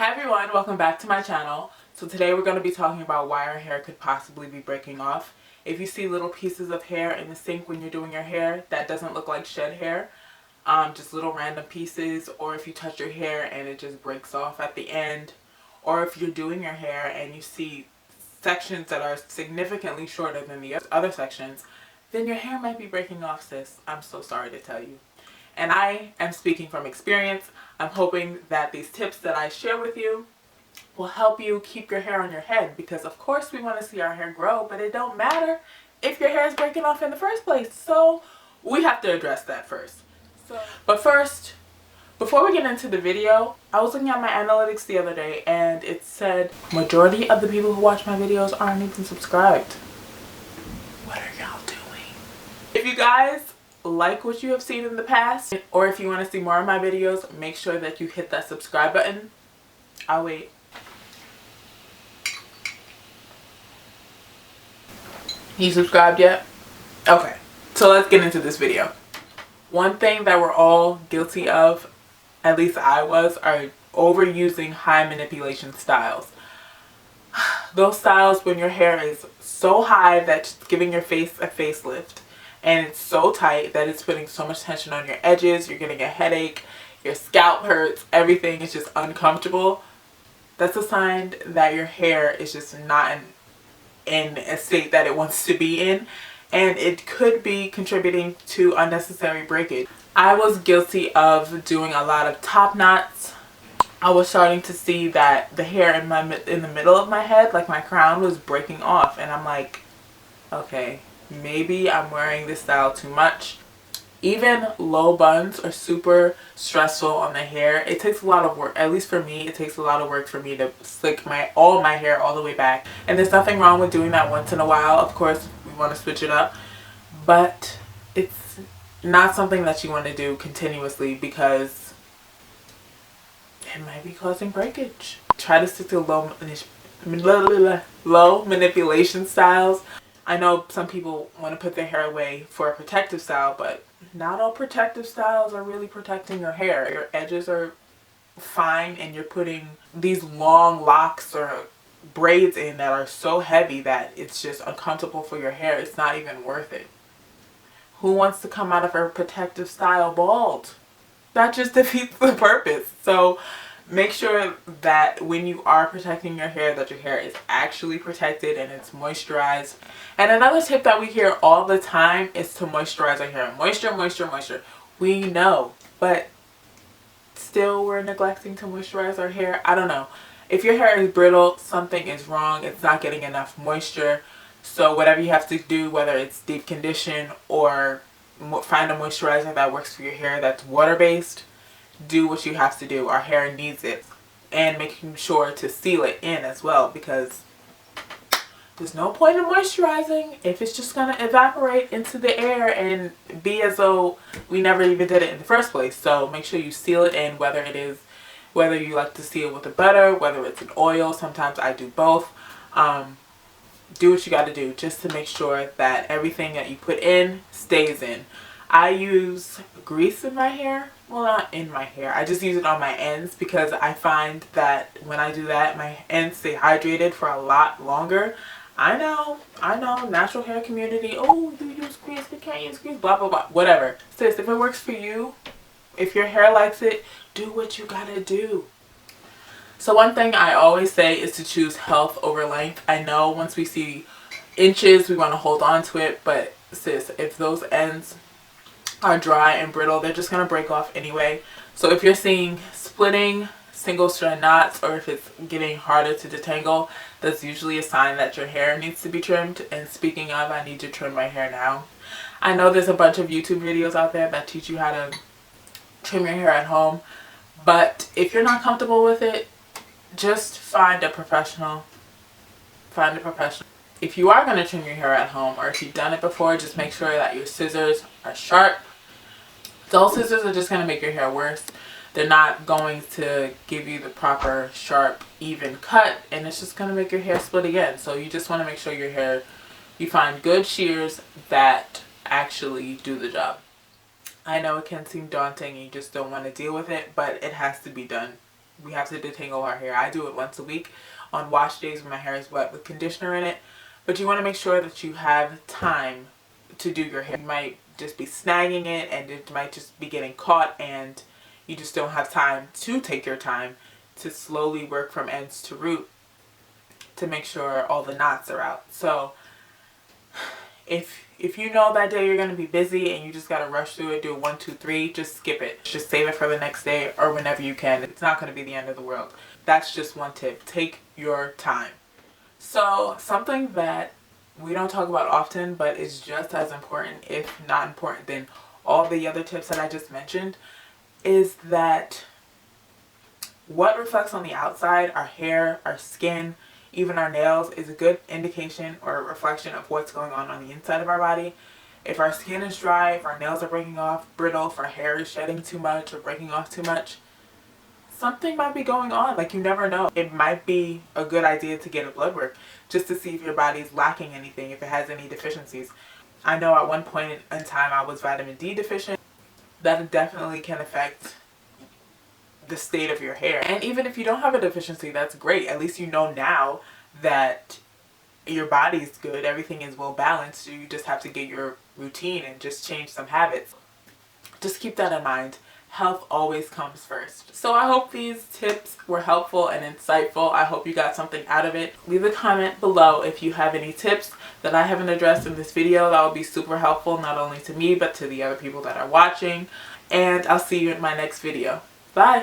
Hi everyone, welcome back to my channel. So today we're going to be talking about why our hair could possibly be breaking off. If you see little pieces of hair in the sink when you're doing your hair, that doesn't look like shed hair. Just little random pieces, or if you touch your hair and it just breaks off at the end, or if you're doing your hair and you see sections that are significantly shorter than the other sections, then your hair might be breaking off, sis. I'm so sorry to tell you. And I am speaking from experience. I'm hoping that these tips that I share with you will help you keep your hair on your head, because of course we want to see our hair grow, but it don't matter if your hair is breaking off in the first place. So we have to address that first. But first, before we get into the video, I was looking at my analytics the other day and it said majority of the people who watch my videos aren't even subscribed. What are y'all doing? If you guys like what you have seen in the past, or if you want to see more of my videos, make sure that you hit that subscribe button. I'll wait. You subscribed yet? Okay, so let's get into this video. One thing that we're all guilty of, at least I was, are overusing high manipulation styles. Those styles when your hair is so high that it's giving your face a facelift, and it's so tight that it's putting so much tension on your edges, you're getting a headache, your scalp hurts, everything is just uncomfortable. That's a sign that your hair is just not in a state that it wants to be in, and it could be contributing to unnecessary breakage. I was guilty of doing a lot of top knots. I was starting to see that the hair in the middle of my head, like my crown, was breaking off, and I'm like, okay, maybe I'm wearing this style too much. Even low buns are super stressful on the hair. It takes a lot of work, at least for me, it takes a lot of work for me to slick all my hair all the way back. And there's nothing wrong with doing that once in a while. Of course, we want to switch it up, but it's not something that you want to do continuously because it might be causing breakage. Try to stick to low manipulation styles. I know some people want to put their hair away for a protective style, but not all protective styles are really protecting your hair. Your edges are fine and you're putting these long locks or braids in that are so heavy that it's just uncomfortable for your hair. It's not even worth it. Who wants to come out of a protective style bald? That just defeats the purpose. So make sure that when you are protecting your hair, that your hair is actually protected and it's moisturized. And another tip that we hear all the time is to moisturize our hair. Moisture, moisture, moisture. We know, but still we're neglecting to moisturize our hair. I don't know. If your hair is brittle, something is wrong. It's not getting enough moisture. So whatever you have to do, whether it's deep condition or find a moisturizer that works for your hair that's water-based, do what you have to do. Our hair needs it. And making sure to seal it in as well, because there's no point in moisturizing if it's just going to evaporate into the air and be as though we never even did it in the first place. So make sure you seal it in, whether you like to seal with a butter, whether it's an oil. Sometimes I do both. Do what you got to do just to make sure that everything that you put in stays in. I use grease in my hair. Well, not in my hair. I just use it on my ends because I find that when I do that, my ends stay hydrated for a lot longer. I know, natural hair community. Oh, you use grease, you can't use grease, blah, blah, blah. Whatever. Sis, if it works for you, if your hair likes it, do what you gotta do. So one thing I always say is to choose health over length. I know once we see inches, we want to hold on to it, but sis, if those ends are dry and brittle, they're just going to break off anyway. So if you're seeing splitting, single strand knots, or if it's getting harder to detangle, that's usually a sign that your hair needs to be trimmed. And speaking of, I need to trim my hair now. I know there's a bunch of YouTube videos out there that teach you how to trim your hair at home, but if you're not comfortable with it, just find a professional. Find a professional. If you are going to trim your hair at home, or if you've done it before, just make sure that your scissors are sharp. Dull scissors are just going to make your hair worse. They're not going to give you the proper, sharp, even cut, and it's just going to make your hair split again. So you just want to make sure you find good shears that actually do the job. I know it can seem daunting and you just don't want to deal with it, but it has to be done. we have to detangle our hair. I do it once a week on wash days when my hair is wet with conditioner in it. But you want to make sure that you have time to do your hair. You might just be snagging it and it might just be getting caught, and you just don't have time to take your time to slowly work from ends to root to make sure all the knots are out. So if you know that day you're going to be busy and you just got to rush through it, do 1, 2, 3, just skip it. Just save it for the next day or whenever you can. It's not going to be the end of the world. That's just one tip. Take your time. So something that we don't talk about often, but is just as important, if not important than all the other tips that I just mentioned, is that what reflects on the outside, our hair, our skin, even our nails, is a good indication or a reflection of what's going on the inside of our body. If our skin is dry, if our nails are breaking off, brittle, if our hair is shedding too much or breaking off too much, something might be going on. Like, you never know. It might be a good idea to get a blood work just to see if your body is lacking anything, if it has any deficiencies. I know at one point in time I was vitamin D deficient. That definitely can affect the state of your hair. And even if you don't have a deficiency, that's great. At least you know now that your body's good, everything is well balanced. You just have to get your routine and just change some habits. Just keep that in mind. Health always comes first. So I hope these tips were helpful and insightful. I hope you got something out of it. Leave a comment below if you have any tips that I haven't addressed in this video. That would be super helpful, not only to me, but to the other people that are watching. And I'll see you in my next video. Bye.